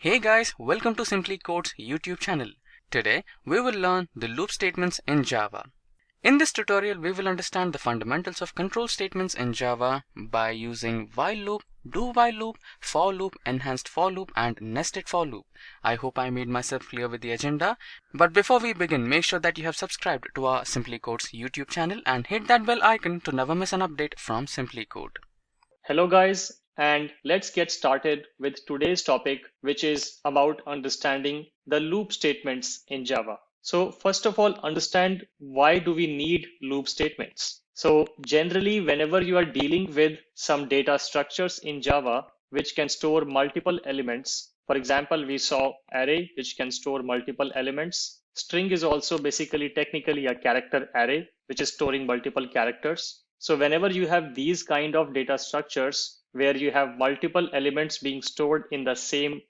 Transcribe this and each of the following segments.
Hey guys, welcome to Simplicode's YouTube channel. Today we will learn the loop statements in Java. In this tutorial we will understand the fundamentals of control statements in Java by using while loop, do while loop, for loop, enhanced for loop and nested for loop. I hope I made myself clear with the agenda. But before we begin, make sure that you have subscribed to our Simplicode's YouTube channel and hit that bell icon to never miss an update from Simplicode. Hello guys, and let's get started with today's topic, which is about understanding the loop statements in Java. So first of all, understand why do we need loop statements? So generally, whenever you are dealing with some data structures in Java, which can store multiple elements, for example, we saw array, which can store multiple elements. String is also basically technically a character array, which is storing multiple characters. So whenever you have these kind of data structures where you have multiple elements being stored in the same,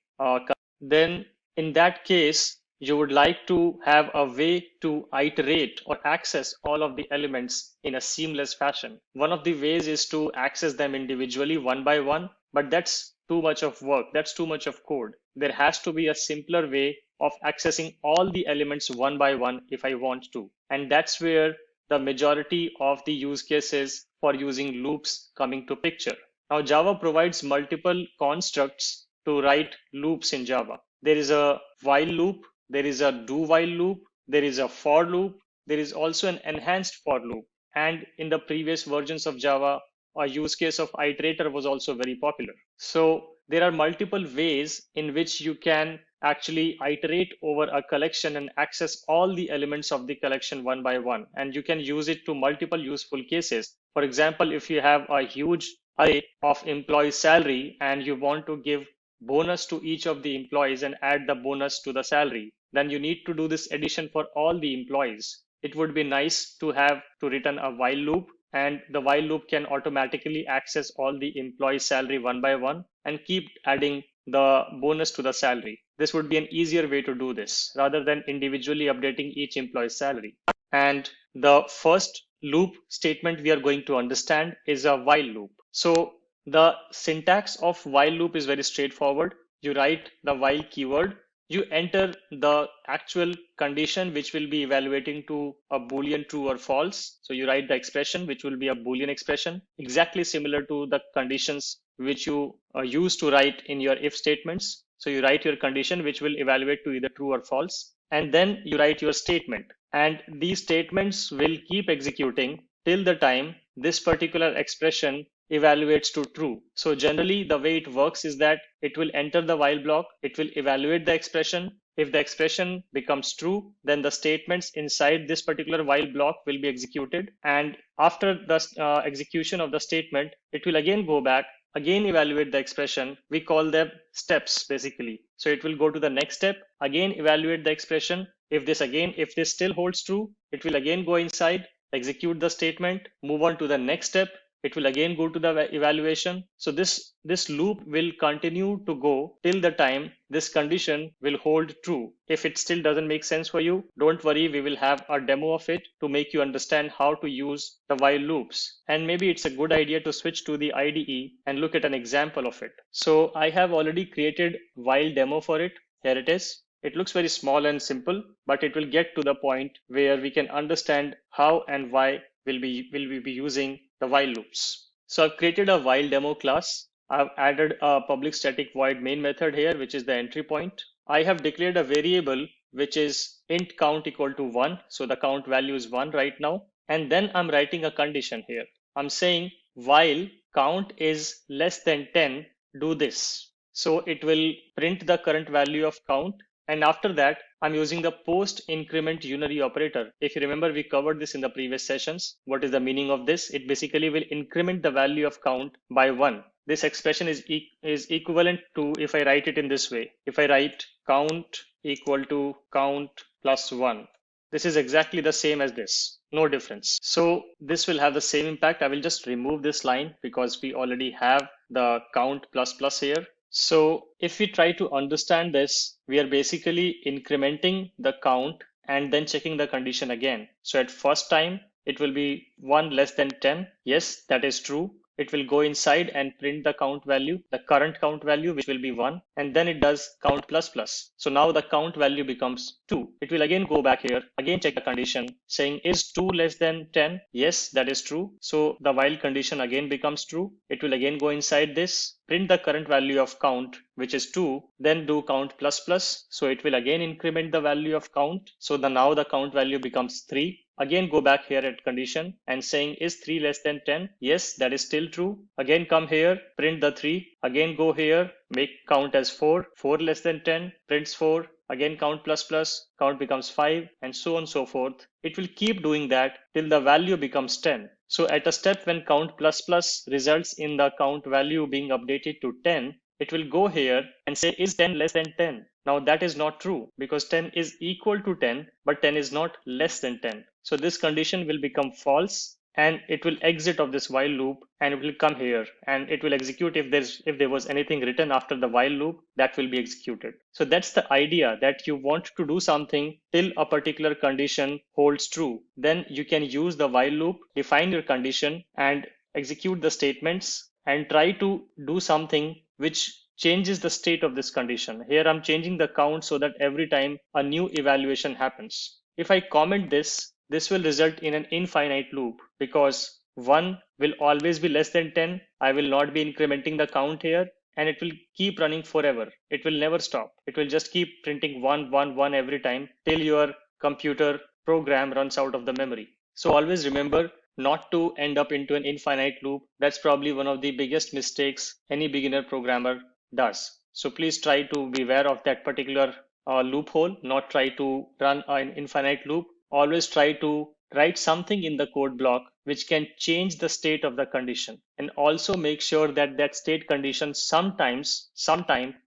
then in that case, you would like to have a way to iterate or access all of the elements in a seamless fashion. One of the ways is to access them individually one by one, but that's too much of work. That's too much of code. There has to be a simpler way of accessing all the elements one by one if I want to. And that's where the majority of the use cases for using loops coming to picture. Now, Java provides multiple constructs to write loops in Java. There is a while loop, there is a do while loop, there is a for loop, there is also an enhanced for loop. And in the previous versions of Java, a use case of iterator was also very popular. So there are multiple ways in which you can actually iterate over a collection and access all the elements of the collection one by one. And you can use it to multiple useful cases. For example, if you have a huge array of employee salary and you want to give bonus to each of the employees and add the bonus to the salary, then you need to do this addition for all the employees. It would be nice to have to return a while loop, and the while loop can automatically access all the employee salary one by one and keep adding the bonus to the salary. This would be an easier way to do this rather than individually updating each employee's salary. And the first loop statement we are going to understand is a while loop. So the syntax of while loop is very straightforward. You write the while keyword, you enter the actual condition which will be evaluating to a Boolean true or false. So you write the expression which will be a Boolean expression, exactly similar to the conditions which you use to write in your if statements. So you write your condition which will evaluate to either true or false, and then you write your statement. And these statements will keep executing till the time this particular expression evaluates to true. So generally the way it works is that it will enter the while block, it will evaluate the expression. If the expression becomes true, then the statements inside this particular while block will be executed. And after the execution of the statement, it will again go back, again evaluate the expression. We call them steps basically. So it will go to the next step, again evaluate the expression. If this still holds true, it will again go inside, execute the statement, move on to the next step. It will again go to the evaluation. So this loop will continue to go till the time this condition will hold true. If it still doesn't make sense for you, don't worry, we will have a demo of it to make you understand how to use the while loops. And maybe it's a good idea to switch to the IDE and look at an example of it. So I have already created while demo for it. Here it is. It looks very small and simple, but it will get to the point where we can understand how and why will we be using the while loops. So I've created a while demo class. I've added a public static void main method here, which is the entry point. I have declared a variable which is int count equal to 1. So the count value is 1 right now. And then I'm writing a condition here. I'm saying while count is less than 10, do this. So it will print the current value of count. And after that, I'm using the post increment unary operator. If you remember, we covered this in the previous sessions. What is the meaning of this? It basically will increment the value of count by 1. This expression is equivalent to if I write it in this way. If I write count equal to count plus 1, this is exactly the same as this. No difference. So this will have the same impact. I will just remove this line because we already have the count plus plus here. So if we try to understand this, we are basically incrementing the count and then checking the condition again. So at first time, it will be 1 less than 10. Yes, that is true. it will go inside and print the count value, the current count value, which will be 1, and then it does count plus plus. So now the count value becomes 2. It will again go back here, again check the condition saying is 2 less than 10? Yes, that is true. So the while condition again becomes true. It will again go inside this, print the current value of count, which is 2, then do count plus plus. So it will again increment the value of count. So now the count value becomes 3. Again go back here at condition and saying is 3 less than 10? Yes, that is still true. Again come here, print the 3. Again go here, make count as 4. 4 less than 10, prints 4. Again count plus plus, count becomes 5, and so on and so forth. It will keep doing that till the value becomes 10. So at a step when count plus plus results in the count value being updated to 10, it will go here and say is 10 less than 10? Now that is not true because 10 is equal to 10, but 10 is not less than 10. So this condition will become false and it will exit of this while loop and it will come here and it will execute if there was anything written after the while loop that will be executed. So that's the idea, that you want to do something till a particular condition holds true. Then you can use the while loop, define your condition and execute the statements and try to do something which changes the state of this condition. Here I'm changing the count so that every time a new evaluation happens. If I comment this will result in an infinite loop because 1 will always be less than 10. I will not be incrementing the count here and it will keep running forever. It will never stop. It will just keep printing 1, 1, 1 every time till your computer program runs out of the memory. So always remember not to end up into an infinite loop. That's probably one of the biggest mistakes any beginner programmer does. So please try to be aware of that particular loophole, not try to run an infinite loop. Always try to write something in the code block which can change the state of the condition, and also make sure that that state condition sometime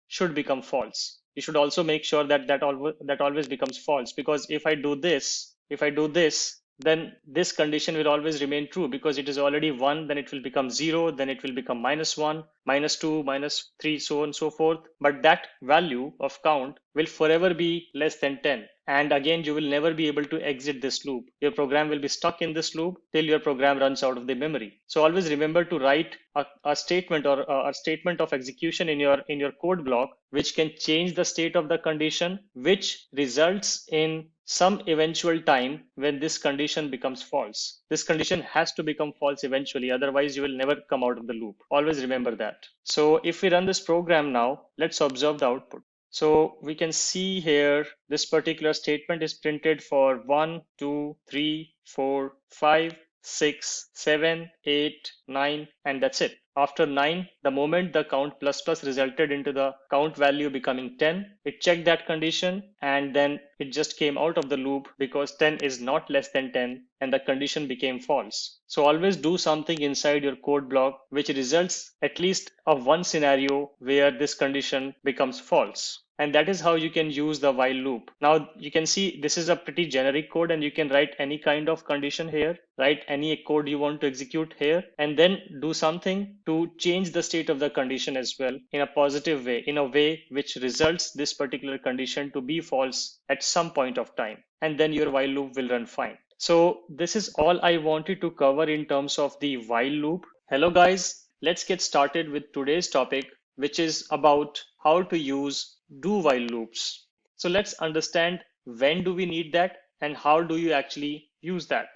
should become false. You should also make sure that always becomes false, because if I do this, then this condition will always remain true because it is already 1, then it will become 0, then it will become -1, -2, -3, so on and so forth. But that value of count will forever be less than 10. And again, you will never be able to exit this loop. Your program will be stuck in this loop till your program runs out of the memory. So always remember to write a statement or a statement of execution in your code block which can change the state of the condition, which results in some eventual time when this condition becomes false. This condition has to become false eventually, otherwise you will never come out of the loop. Always remember that. So if we run this program now, let's observe the output. So we can see here this particular statement is printed for 1, 2, 3, 4, 5, 6, 7, 8, 9, and that's it. After 9, the moment the count plus plus resulted into the count value becoming 10, it checked that condition and then it just came out of the loop because 10 is not less than 10 and the condition became false. So always do something inside your code block which results at least of one scenario where this condition becomes false. And that is how you can use the while loop. Now you can see this is a pretty generic code and you can write any kind of condition here, write any code you want to execute here, and then do something to change the state of the condition as well in a positive way, in a way which results this particular condition to be false at some point of time. And then your while loop will run fine. So this is all I wanted to cover in terms of the while loop. Hello guys, let's get started with today's topic, which is about how to use do while loops. So let's understand when do we need that and how do you actually use that.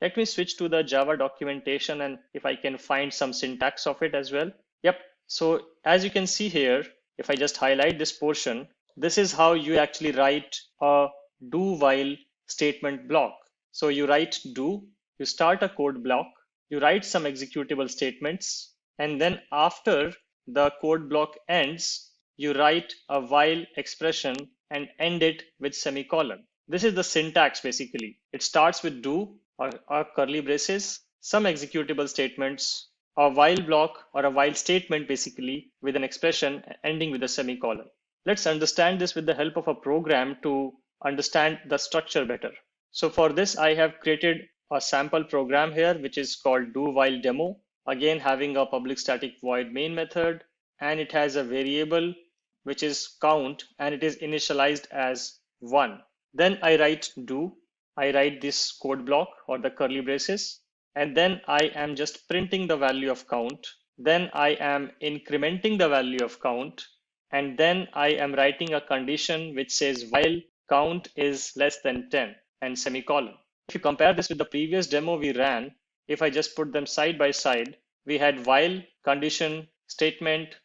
Let me switch to the Java documentation and if I can find some syntax of it as well. Yep. So as you can see here, if I just highlight this portion, this is how you actually write a do while statement block. So you write do, you start a code block, you write some executable statements, and then after the code block ends, you write a while expression and end it with semicolon. This is the syntax basically. It starts with do or curly braces, some executable statements, a while block or a while statement basically with an expression ending with a semicolon. Let's understand this with the help of a program to understand the structure better. So for this, I have created a sample program here, which is called do while demo. Again, having a public static void main method, and it has a variable which is count and it is initialized as 1. Then I write do, I write this code block or the curly braces, and then I am just printing the value of count. Then I am incrementing the value of count, and then I am writing a condition which says while count is less than 10 and semicolon. If you compare this with the previous demo we ran, if I just put them side by side, we had while condition statement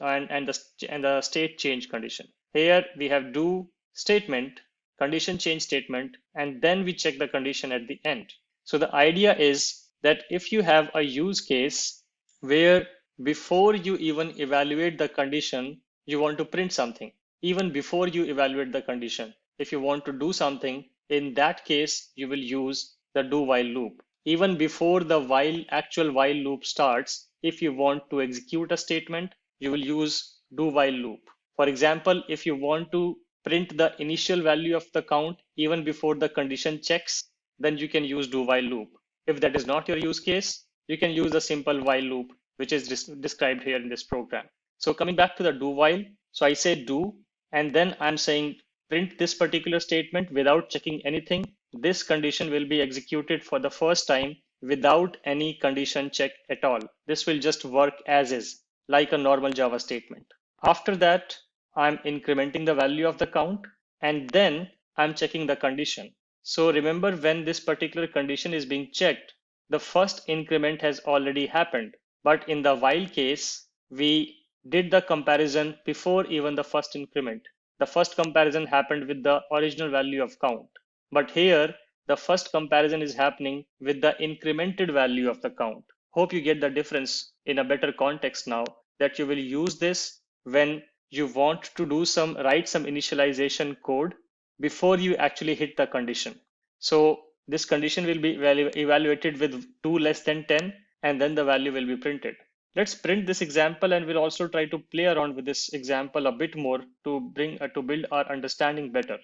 and the state change condition. Here we have do statement, condition change statement, and then we check the condition at the end. So the idea is that if you have a use case where before you even evaluate the condition, you want to print something, even before you evaluate the condition, if you want to do something, in that case, you will use the do while loop. Even before the actual while loop starts, if you want to execute a statement, you will use do while loop. For example, if you want to print the initial value of the count even before the condition checks, then you can use do while loop. If that is not your use case, you can use a simple while loop, which is described here in this program. So coming back to the do while, so I say do, and then I'm saying print this particular statement without checking anything. This condition will be executed for the first time without any condition check at all. This will just work as is, like a normal Java statement. After that, I'm incrementing the value of the count, and then I'm checking the condition. So remember, when this particular condition is being checked, the first increment has already happened. But in the while case, we did the comparison before even the first increment. The first comparison happened with the original value of count. But here, the first comparison is happening with the incremented value of the count. Hope you get the difference in a better context now, that you will use this when you want to write some initialization code before you actually hit the condition. So this condition will be evaluated with 2 less than 10, and then the value will be printed. Let's print this example, and we'll also try to play around with this example a bit more to build our understanding better.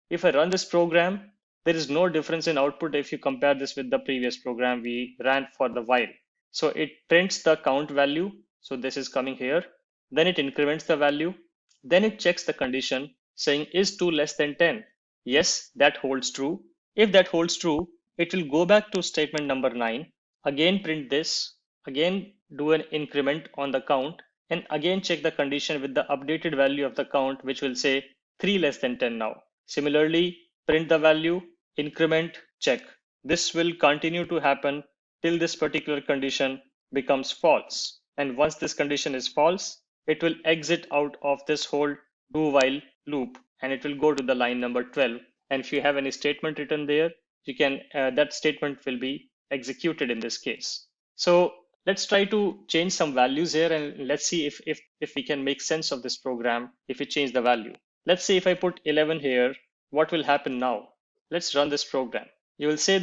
If I run this program, there is no difference in output if you compare this with the previous program we ran for the while. So it prints the count value. So this is coming here. Then it increments the value. Then it checks the condition saying is 2 less than 10. Yes, that holds true. If that holds true, it will go back to statement number 9, again print this, again do an increment on the count, and again check the condition with the updated value of the count, which will say 3 less than 10 now. Similarly, print the value, increment, check. This will continue to happen till this particular condition becomes false. And once this condition is false, it will exit out of this whole do while loop, and it will go to the line number 12. And if you have any statement written there, you can that statement will be executed in this case. So let's try to change some values here, and let's see if we can make sense of this program if we change the value. Let's see if I put 11 here, what will happen now? Let's run this program. You will say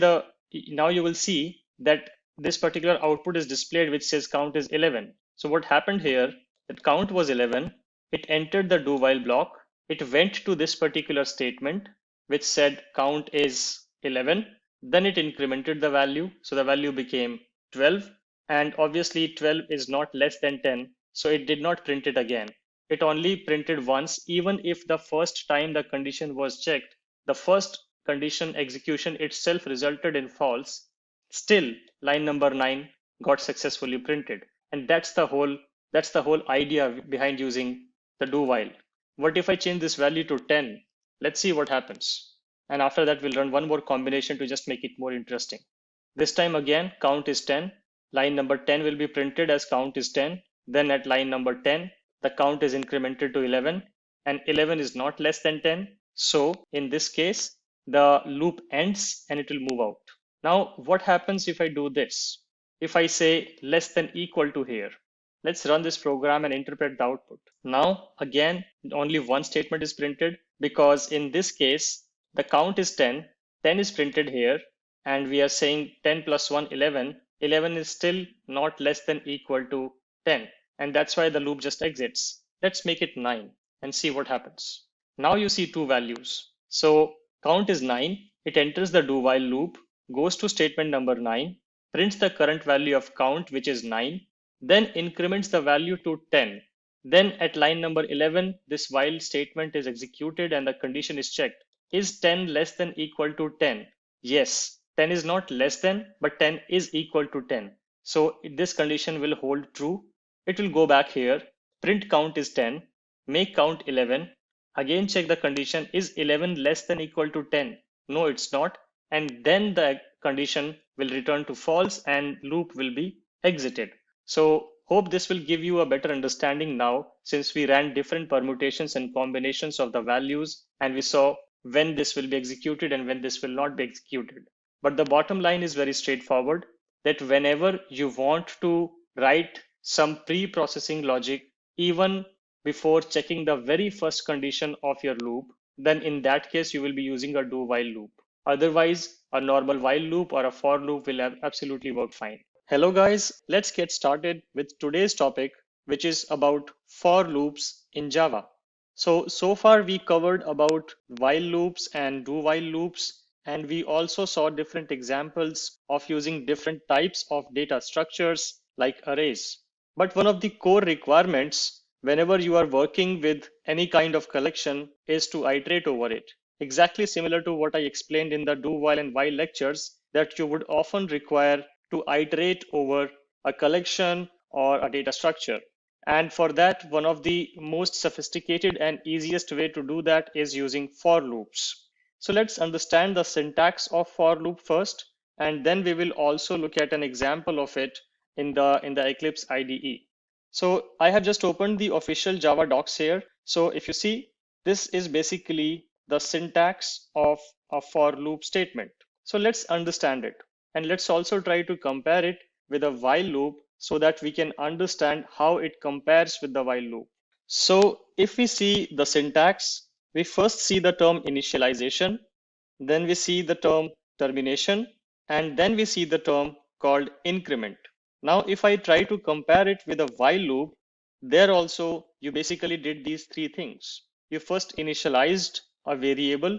now you will see that this particular output is displayed which says count is 11. So what happened here, that count was 11, it entered the do while block, it went to this particular statement which said count is 11, then it incremented the value, so the value became 12, and obviously 12 is not less than 10, so it did not print it again. It only printed once, even if the first time the condition was checked, the first condition execution itself resulted in false. Still, line number 9 got successfully printed. And that's the whole idea behind using the do while. What if I change this value to 10? Let's see what happens. And after that, we'll run one more combination to just make it more interesting. This time again, count is 10. Line number 10 will be printed as count is 10. Then at line number 10, the count is incremented to 11, and 11 is not less than 10. So in this case, the loop ends and it will move out. Now, what happens if I do this? If I say less than equal to here, let's run this program and interpret the output. Now, again, only one statement is printed because in this case, the count is 10, 10 is printed here, and we are saying 10 plus 1, 11. 11 is still not less than equal to 10. And that's why the loop just exits. Let's make it 9 and see what happens. Now you see two values. So count is 9. It enters the do while loop, goes to statement number 9, prints the current value of count, which is 9, then increments the value to 10. Then at line number 11, this while statement is executed and the condition is checked. Is 10 less than equal to 10? Yes. 10 is not less than, but 10 is equal to 10. So this condition will hold true. It will go back here. Print count is 10. Make count 11. Again, check the condition. Is 11 less than equal to 10? No, it's not. And then the condition will return to false and loop will be exited. So hope this will give you a better understanding now, since we ran different permutations and combinations of the values and we saw when this will be executed and when this will not be executed. But the bottom line is very straightforward, that whenever you want to write some pre-processing logic, even before checking the very first condition of your loop, then in that case, you will be using a do-while loop. Otherwise, a normal while loop or a for loop will absolutely work fine. Hello guys, let's get started with today's topic, which is about for loops in Java. So far we covered about while loops and do while loops, and we also saw different examples of using different types of data structures like arrays. But one of the core requirements whenever you are working with any kind of collection is to iterate over it. Exactly similar to what I explained in the do while and while lectures, that you would often require to iterate over a collection or a data structure. And for that, one of the most sophisticated and easiest way to do that is using for loops. So let's understand the syntax of for loop first, and then we will also look at an example of it in the Eclipse IDE. So I have just opened the official Java docs here. So if you see, this is basically the syntax of a for loop statement. So let's understand it. And let's also try to compare it with a while loop so that we can understand how it compares with the while loop. So if we see the syntax, we first see the term initialization, then we see the term termination, and then we see the term called increment. Now, if I try to compare it with a while loop, there also you basically did these three things. You first initialized a variable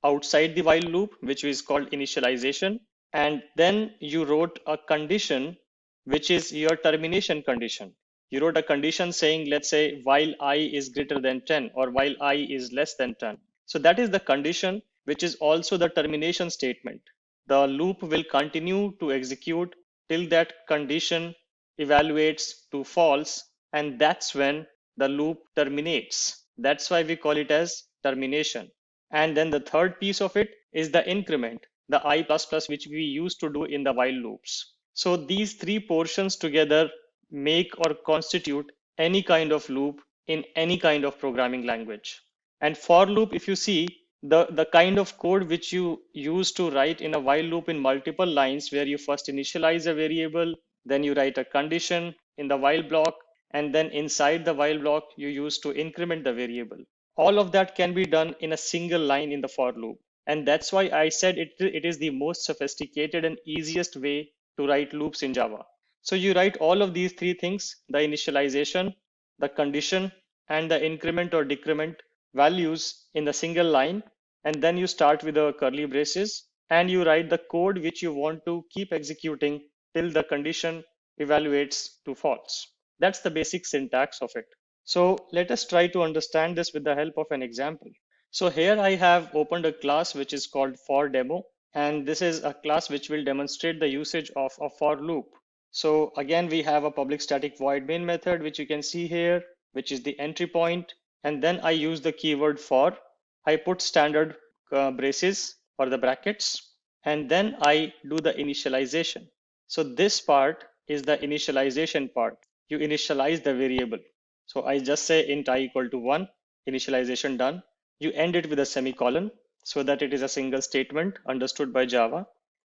outside the while loop, which is called initialization, and then you wrote a condition, which is your termination condition. You wrote a condition saying, let's say, while I is greater than 10 or while I is less than 10. So that is the condition, which is also the termination statement. The loop will continue to execute till that condition evaluates to false, and that's when the loop terminates. That's why we call it as termination. And then the third piece of it is the increment, the I++, which we used to do in the while loops. So these three portions together make or constitute any kind of loop in any kind of programming language. And for loop, if you see, the kind of code which you use to write in a while loop in multiple lines, where you first initialize a variable, then you write a condition in the while block, and then inside the while block, you use to increment the variable. All of that can be done in a single line in the for loop. And that's why I said it is the most sophisticated and easiest way to write loops in Java. So you write all of these three things, the initialization, the condition, and the increment or decrement values in the single line. And then you start with the curly braces and you write the code which you want to keep executing till the condition evaluates to false. That's the basic syntax of it. So let us try to understand this with the help of an example. So here I have opened a class which is called for demo, and this is a class which will demonstrate the usage of a for loop. So again, we have a public static void main method, which you can see here, which is the entry point. And then I use the keyword for. I put standard braces or the brackets, and then I do the initialization. So this part is the initialization part. You initialize the variable. So I just say int I equal to 1, initialization done. You end it with a semicolon so that it is a single statement understood by Java.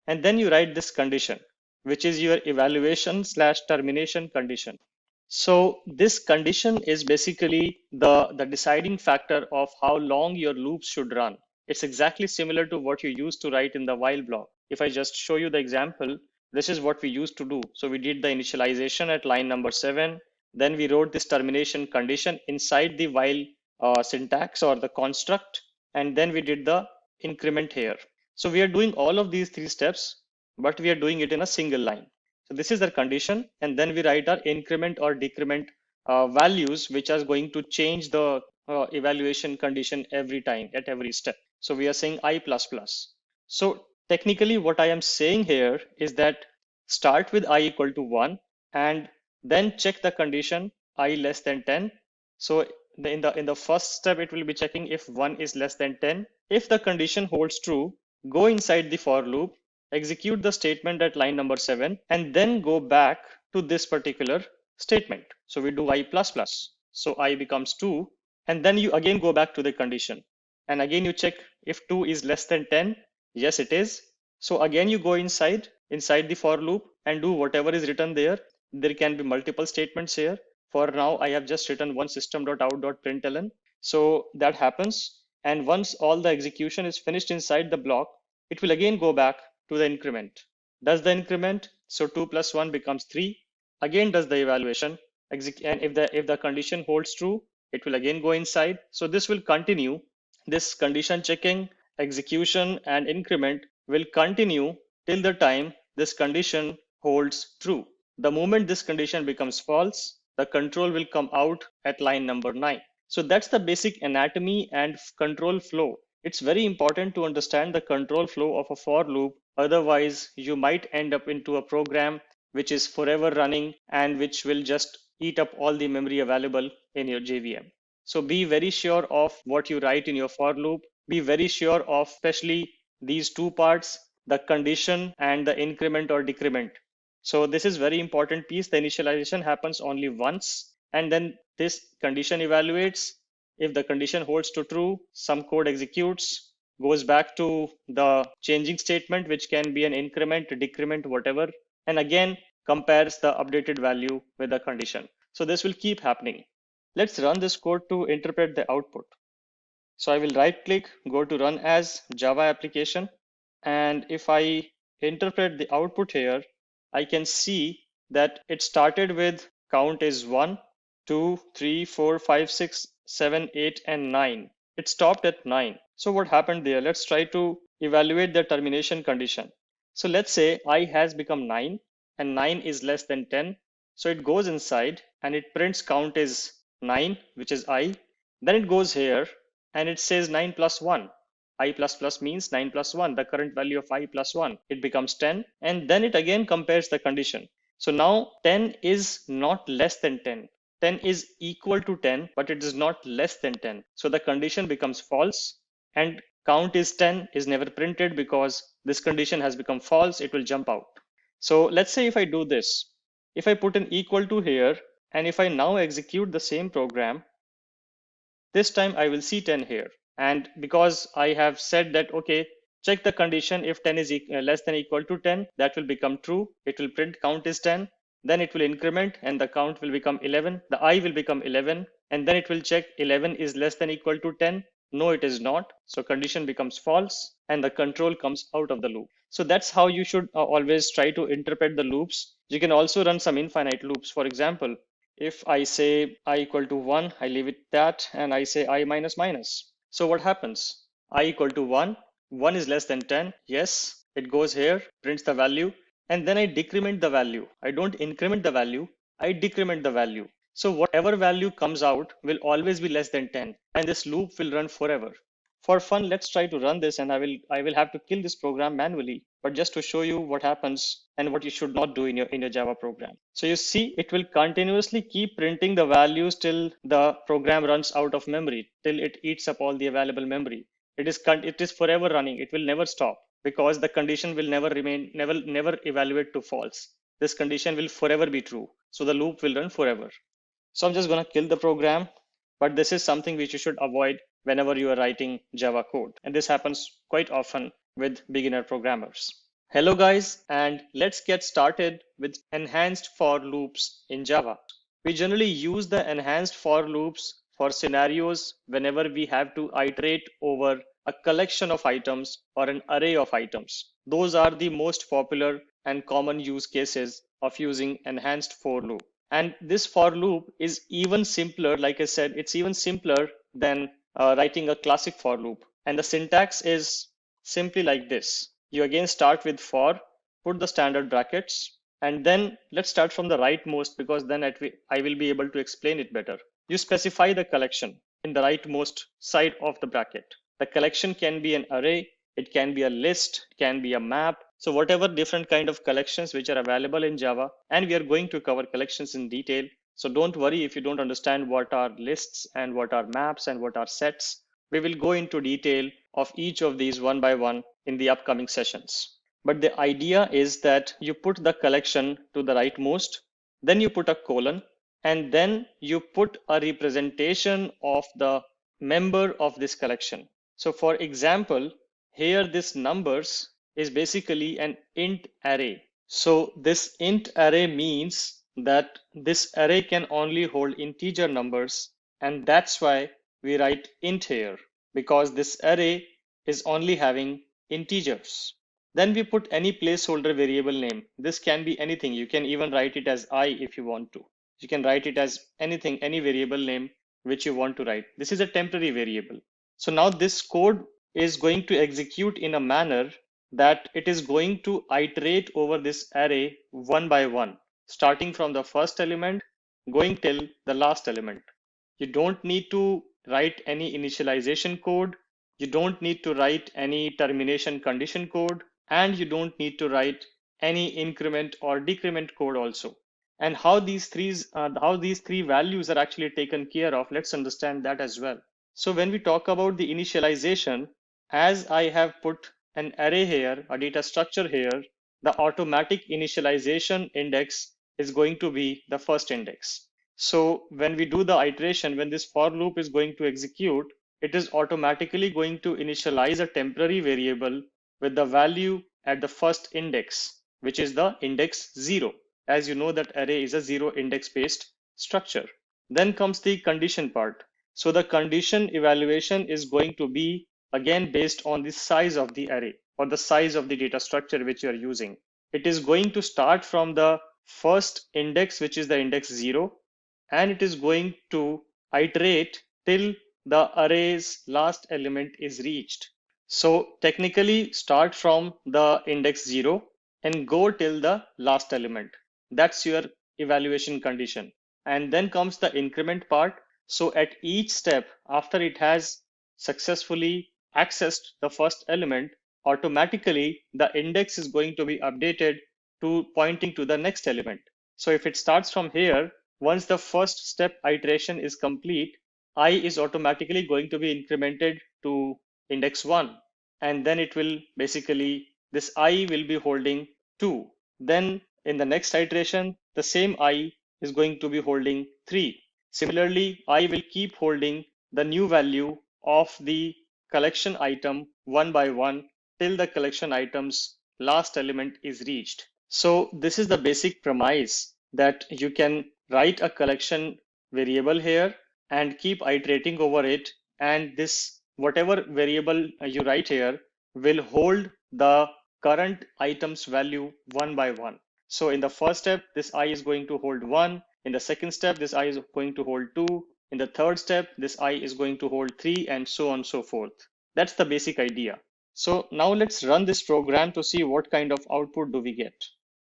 And then you write this condition, which is your evaluation/termination condition. So this condition is basically the deciding factor of how long your loops should run. It's exactly similar to what you used to write in the while block. If I just show you the example, this is what we used to do. So we did the initialization at line number 7. Then we wrote this termination condition inside the while syntax or the construct. And then we did the increment here. So we are doing all of these three steps, but we are doing it in a single line. So this is the condition, and then we write our increment or decrement values, which are going to change the evaluation condition every time at every step. So we are saying I++. So Technically, what I am saying here is that start with I equal to 1 and then check the condition I less than 10. So in the first step, it will be checking if 1 is less than 10. If the condition holds true, go inside the for loop, execute the statement at line number 7, and then go back to this particular statement. So we do I plus plus. So I becomes 2, and then you again go back to the condition. And again you check if 2 is less than 10. Yes, it is. So again you go inside the for loop and do whatever is written there. There can be multiple statements here. For now, I have just written one system.out.println. So that happens. And once all the execution is finished inside the block, it will again go back to the increment. Does the increment, so 2 plus 1 becomes 3. Again does the evaluation. And if the condition holds true, it will again go inside. So this will continue. This condition checking, execution, and increment will continue till the time this condition holds true. The moment this condition becomes false, the control will come out at line number 9. So that's the basic anatomy and control flow. It's very important to understand the control flow of a for loop. Otherwise, you might end up into a program which is forever running and which will just eat up all the memory available in your JVM. So be very sure of what you write in your for loop. Be very sure of especially these two parts, the condition and the increment or decrement. So this is very important piece. The initialization happens only once, and then this condition evaluates. If the condition holds to true, some code executes, goes back to the changing statement, which can be an increment, decrement, whatever, and again compares the updated value with the condition. So this will keep happening. Let's run this code to interpret the output. So I will right click, go to run as Java application. And if I interpret the output here, I can see that it started with count is 1, 2, 3, 4, 5, 6, 7, 8, and 9. It stopped at 9. So what happened there? Let's try to evaluate the termination condition. So let's say I has become 9 and 9 is less than 10. So it goes inside and it prints count is 9, which is I. Then it goes here and it says 9 plus 1. I plus plus means 9 plus 1, the current value of I plus 1. It becomes 10, and then it again compares the condition. So now 10 is not less than 10. 10 is equal to 10, but it is not less than 10. So the condition becomes false, and count is 10 is never printed because this condition has become false. It will jump out. So let's say if I do this, if I put an equal to here, and if I now execute the same program, this time I will see 10 here. And because I have said that, okay, check the condition, if 10 is less than or equal to 10, that will become true. It will print count is 10. Then it will increment and the count will become 11. The I will become 11. And then it will check 11 is less than or equal to 10. No, it is not. So condition becomes false and the control comes out of the loop. So that's how you should always try to interpret the loops. You can also run some infinite loops. For example, if I say I equal to 1, I leave it that, and I say I minus minus. So what happens? I equal to 1, 1 is less than 10. Yes, it goes here, prints the value, and then I decrement the value. I don't increment the value, I decrement the value. So whatever value comes out will always be less than 10, and this loop will run forever. For fun, let's try to run this, and I will have to kill this program manually, but just to show you what happens and what you should not do in your Java program. So you see, it will continuously keep printing the values till the program runs out of memory, till it eats up all the available memory. It is forever running. It will never stop because the condition will never evaluate to false. This condition will forever be true. So the loop will run forever. So I'm just going to kill the program, but this is something which you should avoid whenever you are writing Java code. And this happens quite often with beginner programmers. Hello guys, and let's get started with enhanced for loops in Java. We generally use the enhanced for loops for scenarios whenever we have to iterate over a collection of items or an array of items. Those are the most popular and common use cases of using enhanced for loop. And this for loop is even simpler. Like I said, it's even simpler than writing a classic for loop. And the syntax is simply like this. You again start with for, put the standard brackets, and then let's start from the rightmost because then I will be able to explain it better. You specify the collection in the rightmost side of the bracket. The collection can be an array, it can be a list, it can be a map. So whatever different kind of collections which are available in Java, and we are going to cover collections in detail. So don't worry if you don't understand what are lists and what are maps and what are sets. We will go into detail of each of these one by one in the upcoming sessions. But the idea is that you put the collection to the rightmost, then you put a colon, and then you put a representation of the member of this collection. So for example, here this numbers is basically an int array. So this int array means that this array can only hold integer numbers, and that's why we write int here, because this array is only having integers. Then we put any placeholder variable name. This can be anything. You can even write it as I if you want to. You can write it as anything, any variable name which you want to write. This is a temporary variable. So now this code is going to execute in a manner that it is going to iterate over this array one by one, starting from the first element, going till the last element. You don't need to write any initialization code. You don't need to write any termination condition code, and you don't need to write any increment or decrement code also. And how these three values are actually taken care of, let's understand that as well. So when we talk about the initialization, as I have put an array here, a data structure here, the automatic initialization index is going to be the first index. So when we do the iteration, when this for loop is going to execute, it is automatically going to initialize a temporary variable with the value at the first index, which is the index 0. As you know that array is a 0 index based structure. Then comes the condition part. So the condition evaluation is going to be again based on the size of the array or the size of the data structure which you are using. It is going to start from the first index, which is the index 0, and it is going to iterate till the array's last element is reached. So technically start from the index 0 and go till the last element. That's your evaluation condition. And then comes the increment part. So at each step after it has successfully accessed the first element, automatically the index is going to be updated to pointing to the next element. So if it starts from here, once the first step iteration is complete, I is automatically going to be incremented to index 1. And then it will basically, this I will be holding 2. Then in the next iteration, the same I is going to be holding 3. Similarly, I will keep holding the new value of the collection item one by one till the collection item's last element is reached. So this is the basic premise, that you can write a collection variable here and keep iterating over it, and this whatever variable you write here will hold the current item's value one by one. So in the first step, this I is going to hold 1. In the second step, this I is going to hold 2. In the third step, this I is going to hold 3, and so on and so forth. That's the basic idea. So now let's run this program to see what kind of output do we get.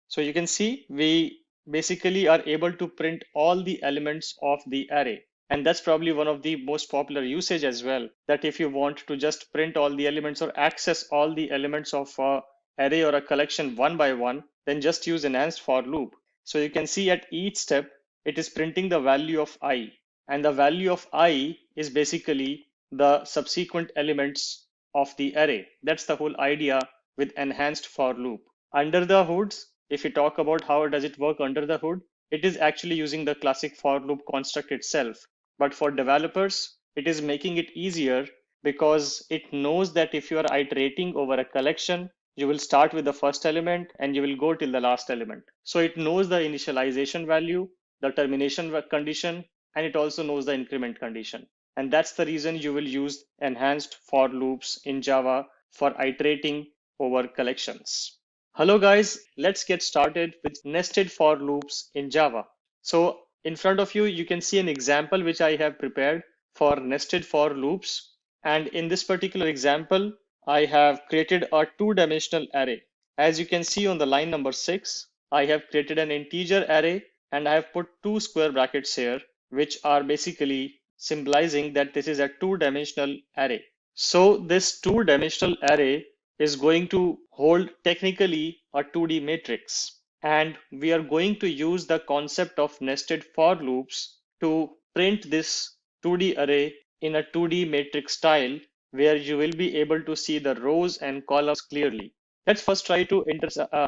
So you can see we basically are able to print all the elements of the array. And that's probably one of the most popular usage as well, that if you want to just print all the elements or access all the elements of a array or a collection one by one, then just use enhanced for loop. So you can see at each step, it is printing the value of I, and the value of I is basically the subsequent elements of the array. That's the whole idea with enhanced for loop. Under the hoods, if we talk about how does it work under the hood, it is actually using the classic for loop construct itself. But for developers, it is making it easier because it knows that if you are iterating over a collection, you will start with the first element and you will go till the last element. So it knows the initialization value, the termination condition, and it also knows the increment condition. And that's the reason you will use enhanced for loops in Java for iterating over collections. Hello guys, let's get started with nested for loops in Java. So in front of you, you can see an example which I have prepared for nested for loops. And in this particular example, I have created a two-dimensional array. As you can see on the line number 6, I have created an integer array and I have put two square brackets here, which are basically symbolizing that this is a two-dimensional array. So this two-dimensional array is going to hold technically a 2D matrix. And we are going to use the concept of nested for loops to print this 2D array in a 2D matrix style where you will be able to see the rows and columns clearly. Let's first try to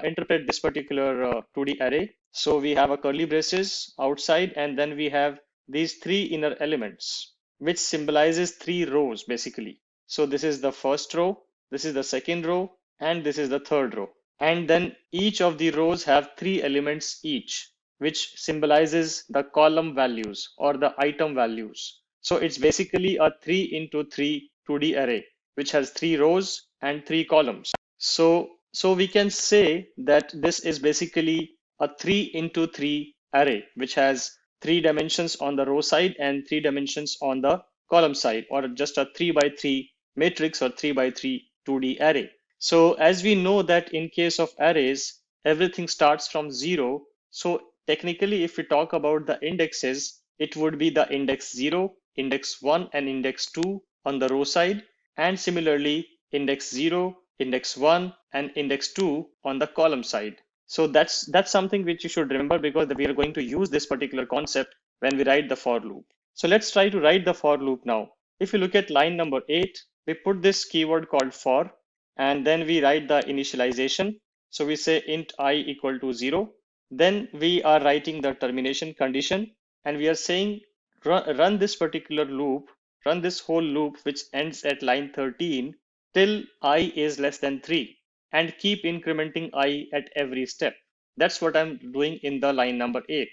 interpret this particular 2D array. So we have a curly braces outside, and then we have these three inner elements, which symbolizes three rows basically. So this is the first row, this is the second row, and this is the third row. And then each of the rows have three elements each, which symbolizes the column values or the item values. So it's basically a 3 into 3 2D array, which has three rows and three columns. So we can say that this is basically a 3 into 3 array, which has 3 dimensions on the row side and 3 dimensions on the column side, or just a 3 by 3 matrix or 3 by 3 2D array. So as we know that in case of arrays, everything starts from 0. So technically, if we talk about the indexes, it would be the index 0, index 1, and index 2 on the row side, and similarly index 0, index 1, and index 2 on the column side. So that's something which you should remember, because we are going to use this particular concept when we write the for loop. So let's try to write the for loop now. If you look at line number 8, we put this keyword called for, and then we write the initialization. So we say int I equal to 0. Then we are writing the termination condition, and we are saying run this particular loop, run this whole loop which ends at line 13 till I is less than 3, and keep incrementing I at every step. That's what I'm doing in the line number 8.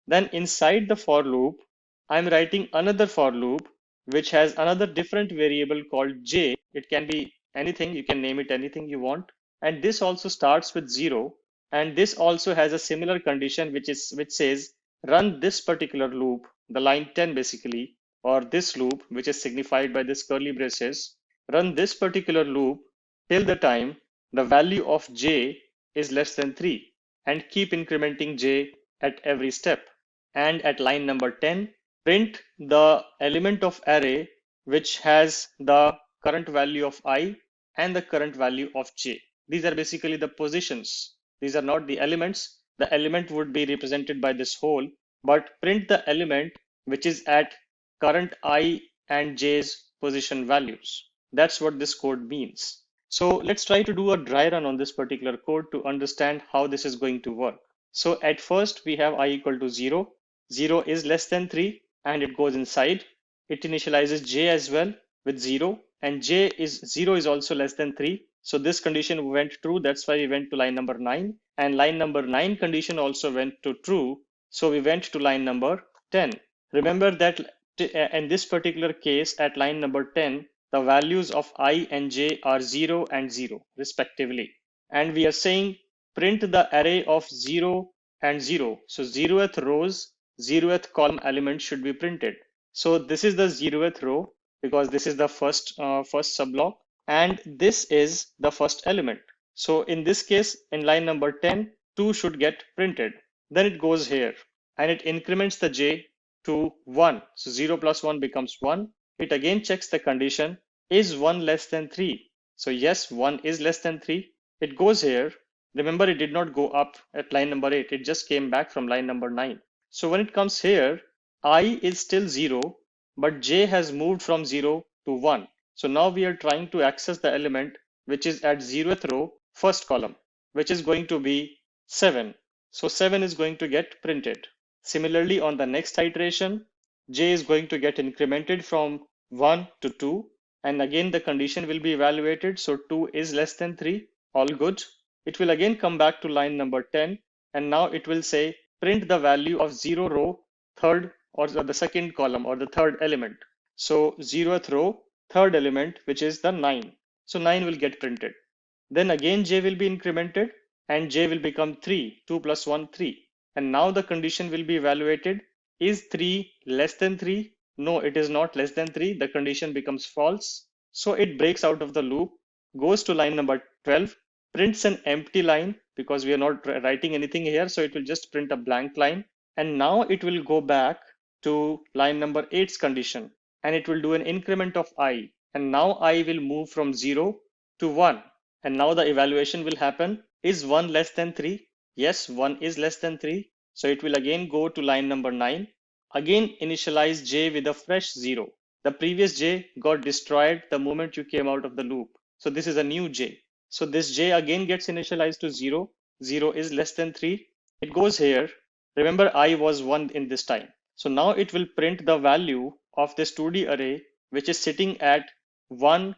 Then inside the for loop, I'm writing another for loop which has another different variable called j. It can be anything, you can name it anything you want. And this also starts with 0. And this also has a similar condition which says run this particular loop, the line 10 basically, or this loop which is signified by this curly braces, run this particular loop till the time the value of j is less than 3, and keep incrementing j at every step. And at line number 10, print the element of array which has the current value of I and the current value of j. These are basically the positions. These are not the elements. The element would be represented by this whole, but print the element which is at current I and j's position values. That's what this code means. So let's try to do a dry run on this particular code to understand how this is going to work. So at first we have I equal to 0. 0 is less than 3, and it goes inside. It initializes j as well with 0, and 0 is also less than 3. So this condition went true. That's why we went to line number 9, and line number 9 condition also went to true. So we went to line number 10. Remember that in this particular case at line number 10, the values of I and j are 0 and 0 respectively. And we are saying print the array of 0 and 0. So 0th rows, 0th column element should be printed. So this is the 0th row, because this is the first subblock, and this is the first element. So in this case, in line number 10, 2 should get printed. Then it goes here and it increments the j to 1. So 0 plus 1 becomes 1. It again checks the condition, is 1 less than 3? So yes, 1 is less than 3. It goes here. Remember, it did not go up at line number 8. It just came back from line number 9. So when it comes here, I is still 0, but j has moved from 0 to 1. So now we are trying to access the element which is at 0th row, first column, which is going to be 7. So 7 is going to get printed. Similarly, on the next iteration, j is going to get incremented from 1 to 2. And again, the condition will be evaluated. So 2 is less than 3. All good. It will again come back to line number 10. And now it will say print the value of 0 row, third, or the second column, or the third element. So 0th row, third element, which is the 9. So 9 will get printed. Then again j will be incremented, and j will become 3. 2 plus 1, 3. And now the condition will be evaluated. Is 3 less than 3? No, it is not less than 3. The condition becomes false. So it breaks out of the loop, goes to line number 12, prints an empty line because we are not writing anything here. So it will just print a blank line. And now it will go back to line number 8's condition, and it will do an increment of I. And now I will move from 0 to 1. And now the evaluation will happen. Is 1 less than 3? Yes, 1 is less than 3. So it will again go to line number 9. Again initialize j with a fresh 0. The previous j got destroyed the moment you came out of the loop. So this is a new j. So this j again gets initialized to 0. 0 is less than 3. It goes here. Remember I was 1 in this time. So now it will print the value of this 2D array which is sitting at 1,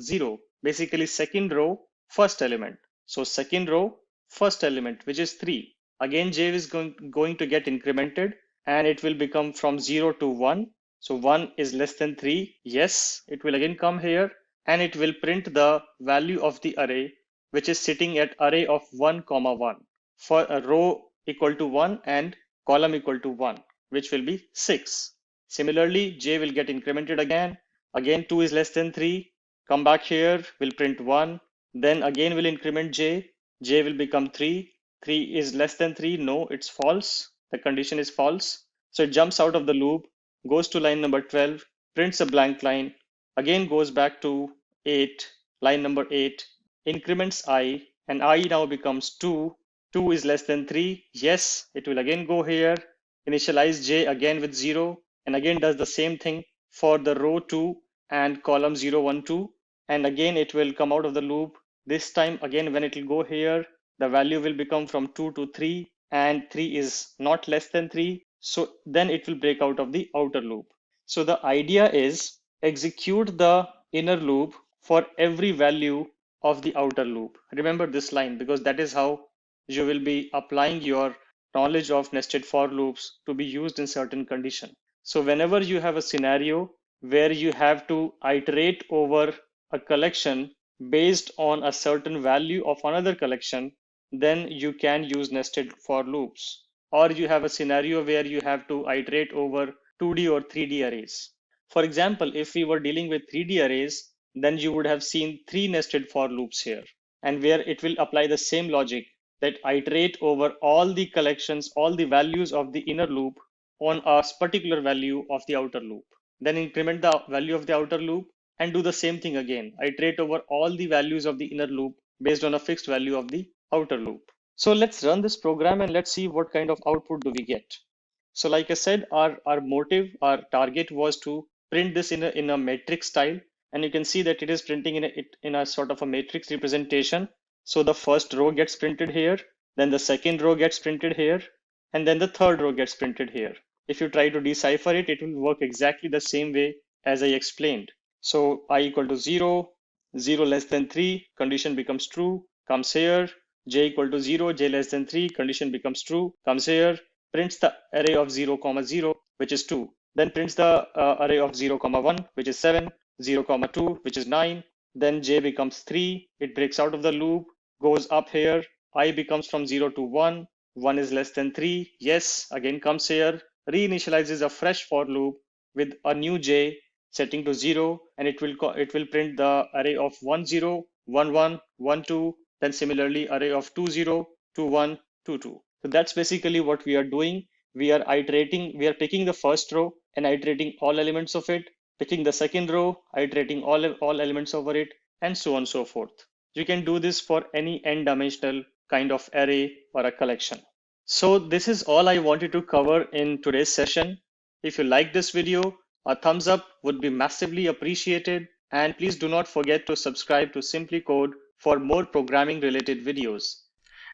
0. Basically second row, first element. So second row, first element, which is 3. Again, j is going to get incremented and it will become from 0 to 1. So 1 is less than 3. Yes, it will again come here and it will print the value of the array, which is sitting at array of 1, 1 for a row equal to 1 and column equal to 1, which will be 6. Similarly, j will get incremented again. Again, 2 is less than 3. Come back here, we'll print 1. Then again, we'll increment j. J will become 3. 3 is less than 3. No, it's false. The condition is false. So it jumps out of the loop, goes to line number 12, prints a blank line, again goes back to 8, line number 8, increments I, and I now becomes 2. 2 is less than 3. Yes, it will again go here, initialize j again with 0, and again does the same thing for the row 2 and column 0, 1, 2. And again, it will come out of the loop. This time, again, when it will go here, the value will become from 2 to 3, and 3 is not less than 3. So then it will break out of the outer loop. So the idea is execute the inner loop for every value of the outer loop. Remember this line because that is how you will be applying your knowledge of nested for loops to be used in certain condition. So whenever you have a scenario where you have to iterate over a collection based on a certain value of another collection, then you can use nested for loops. Or you have a scenario where you have to iterate over 2D or 3D arrays. For example, if we were dealing with 3D arrays, then you would have seen 3 nested for loops here, and where it will apply the same logic that iterate over all the collections, all the values of the inner loop on a particular value of the outer loop. Then increment the value of the outer loop and do the same thing again. Iterate over all the values of the inner loop based on a fixed value of the outer loop. So let's run this program and let's see what kind of output do we get. So like I said, our motive, our target was to print this in a matrix style. And you can see that it is printing in a sort of a matrix representation. So the first row gets printed here, then the second row gets printed here, and then the third row gets printed here. If you try to decipher it, it will work exactly the same way as I explained. So I equal to 0, 0 less than 3, condition becomes true, comes here, j equal to 0, j less than 3, condition becomes true, comes here, prints the array of 0, 0, which is 2, then prints the array of 0, 1, which is 7, 0, 2, which is 9, then j becomes 3, it breaks out of the loop, goes up here, I becomes from 0 to 1, 1 is less than 3, yes, again comes here, reinitializes a fresh for loop with a new j setting to 0, and it will print the array of 1, 0, 1, 1, 1, 2, then similarly array of 2, 0, 2, 1, 2, 2. So that's basically what we are doing. We are picking the first row and iterating all elements of it, picking the second row, iterating all elements over it, and so on and so forth. You can do this for any n-dimensional kind of array or a collection. So this is all I wanted to cover in today's session. If you like this video, a thumbs up would be massively appreciated, and please do not forget to subscribe to Simplicode for more programming related videos.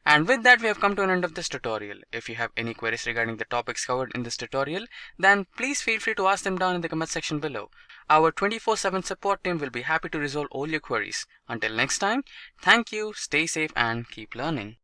And with that, we have come to an end of this tutorial. If you have any queries regarding the topics covered in this tutorial, then please feel free to ask them down in the comment section below. Our 24/7 support team will be happy to resolve all your queries. Until next time, thank you, stay safe and keep learning.